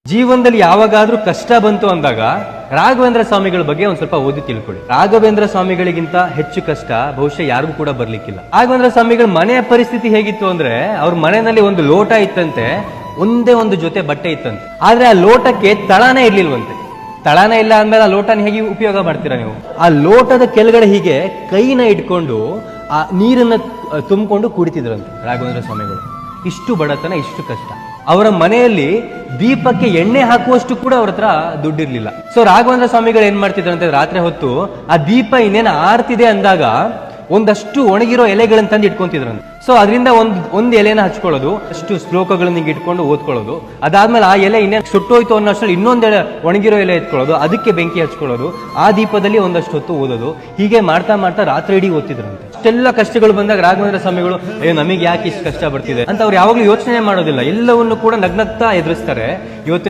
ಜೀವನದಲ್ಲಿ ಯಾವಾಗಾದ್ರೂ ಕಷ್ಟ ಬಂತು ಅಂದಾಗ ರಾಘವೇಂದ್ರ ಸ್ವಾಮಿಗಳ ಬಗ್ಗೆ ಒಂದ್ ಸ್ವಲ್ಪ ಓದಿ ತಿಳ್ಕೊಳ್ಳಿ. ರಾಘವೇಂದ್ರ ಸ್ವಾಮಿಗಳಿಗಿಂತ ಹೆಚ್ಚು ಕಷ್ಟ ಬಹುಶಃ ಯಾರಿಗೂ ಕೂಡ ಬರ್ಲಿಕ್ಕಿಲ್ಲ. ರಾಘವೇಂದ್ರ ಸ್ವಾಮಿಗಳ ಮನೆಯ ಪರಿಸ್ಥಿತಿ ಹೇಗಿತ್ತು ಅಂದ್ರೆ, ಅವ್ರ ಮನೆಯಲ್ಲಿ ಒಂದು ಲೋಟ ಇತ್ತಂತೆ, ಒಂದೇ ಒಂದು ಜೊತೆ ಬಟ್ಟೆ ಇತ್ತಂತೆ. ಆದ್ರೆ ಆ ಲೋಟಕ್ಕೆ ತಳನೇ ಇರ್ಲಿಲ್ವಂತೆ. ತಳನೇ ಇಲ್ಲ ಅಂದ್ಮೇಲೆ ಆ ಲೋಟನ ಹೇಗೆ ಉಪಯೋಗ ಮಾಡ್ತೀರಾ ನೀವು? ಆ ಲೋಟದ ಕೆಳಗಡೆ ಹೀಗೆ ಕೈನ ಇಟ್ಕೊಂಡು ಆ ನೀರನ್ನ ತುಂಬಿಕೊಂಡು ಕುಡಿತಿದ್ರಂತೆ ರಾಘವೇಂದ್ರ ಸ್ವಾಮಿಗಳು. ಇಷ್ಟು ಬಡತನ, ಇಷ್ಟು ಕಷ್ಟ. ಅವರ ಮನೆಯಲ್ಲಿ ದೀಪಕ್ಕೆ ಎಣ್ಣೆ ಹಾಕುವಷ್ಟು ಕೂಡ ಅವ್ರ ಹತ್ರ ದುಡ್ಡಿರ್ಲಿಲ್ಲ. ಸೊ ರಾಘವೇಂದ್ರ ಸ್ವಾಮಿಗಳು ಏನ್ ಮಾಡ್ತಿದ್ರಂತೆ, ರಾತ್ರಿ ಹೊತ್ತು ಆ ದೀಪ ಇನ್ನೇನು ಆರ್ತಿದೆ ಅಂದಾಗ ಒಂದಷ್ಟು ಒಣಗಿರೋ ಎಲೆಗಳನ್ನ ತಂದು ಇಟ್ಕೊಂತಿದ್ರಂತೆ. ಸೊ ಅದರಿಂದ ಒಂದ್ ಎಲೆನ ಹಚ್ಕೊಳ್ಳೋದು, ಅಷ್ಟು ಶ್ಲೋಕಗಳನ್ನ ಹಿಂಗೆ ಇಟ್ಕೊಂಡು ಓದ್ಕೊಳ್ಳೋದು. ಅದಾದ್ಮೇಲೆ ಆ ಎಲೆ ಇನ್ನೇನು ಸುಟ್ಟೋಯ್ತು ಅನ್ನೋಷ್ಟರಲ್ಲಿ ಇನ್ನೊಂದೆಲೆ ಒಣಗಿರೋ ಎಲೆ ಎತ್ಕೊಳ್ಳೋದು, ಅದಕ್ಕೆ ಬೆಂಕಿ ಹಚ್ಕೊಳ್ಳೋದು, ಆ ದೀಪದಲ್ಲಿ ಒಂದಷ್ಟು ಹೊತ್ತು ಓದೋದು. ಹೀಗೆ ಮಾಡ್ತಾ ಮಾಡ್ತಾ ರಾತ್ರಿ ಇಡೀ ಓದ್ತಿದ್ರಂತೆ. ಅಷ್ಟೆಲ್ಲ ಕಷ್ಟಗಳು ಬಂದಾಗ ರಾಘವೇಂದ್ರ ಸ್ವಾಮಿಗಳು ನಮಗೆ ಯಾಕೆ ಇಷ್ಟು ಕಷ್ಟ ಬರ್ತಿದೆ ಅಂತ ಅವ್ರು ಯಾವಾಗ್ಲೂ ಯೋಚನೆ ಮಾಡೋದಿಲ್ಲ. ಎಲ್ಲವನ್ನು ಕೂಡ ನಗ್ನಗ್ತಾ ಎದುರಿಸ್ತಾರೆ. ಇವತ್ತು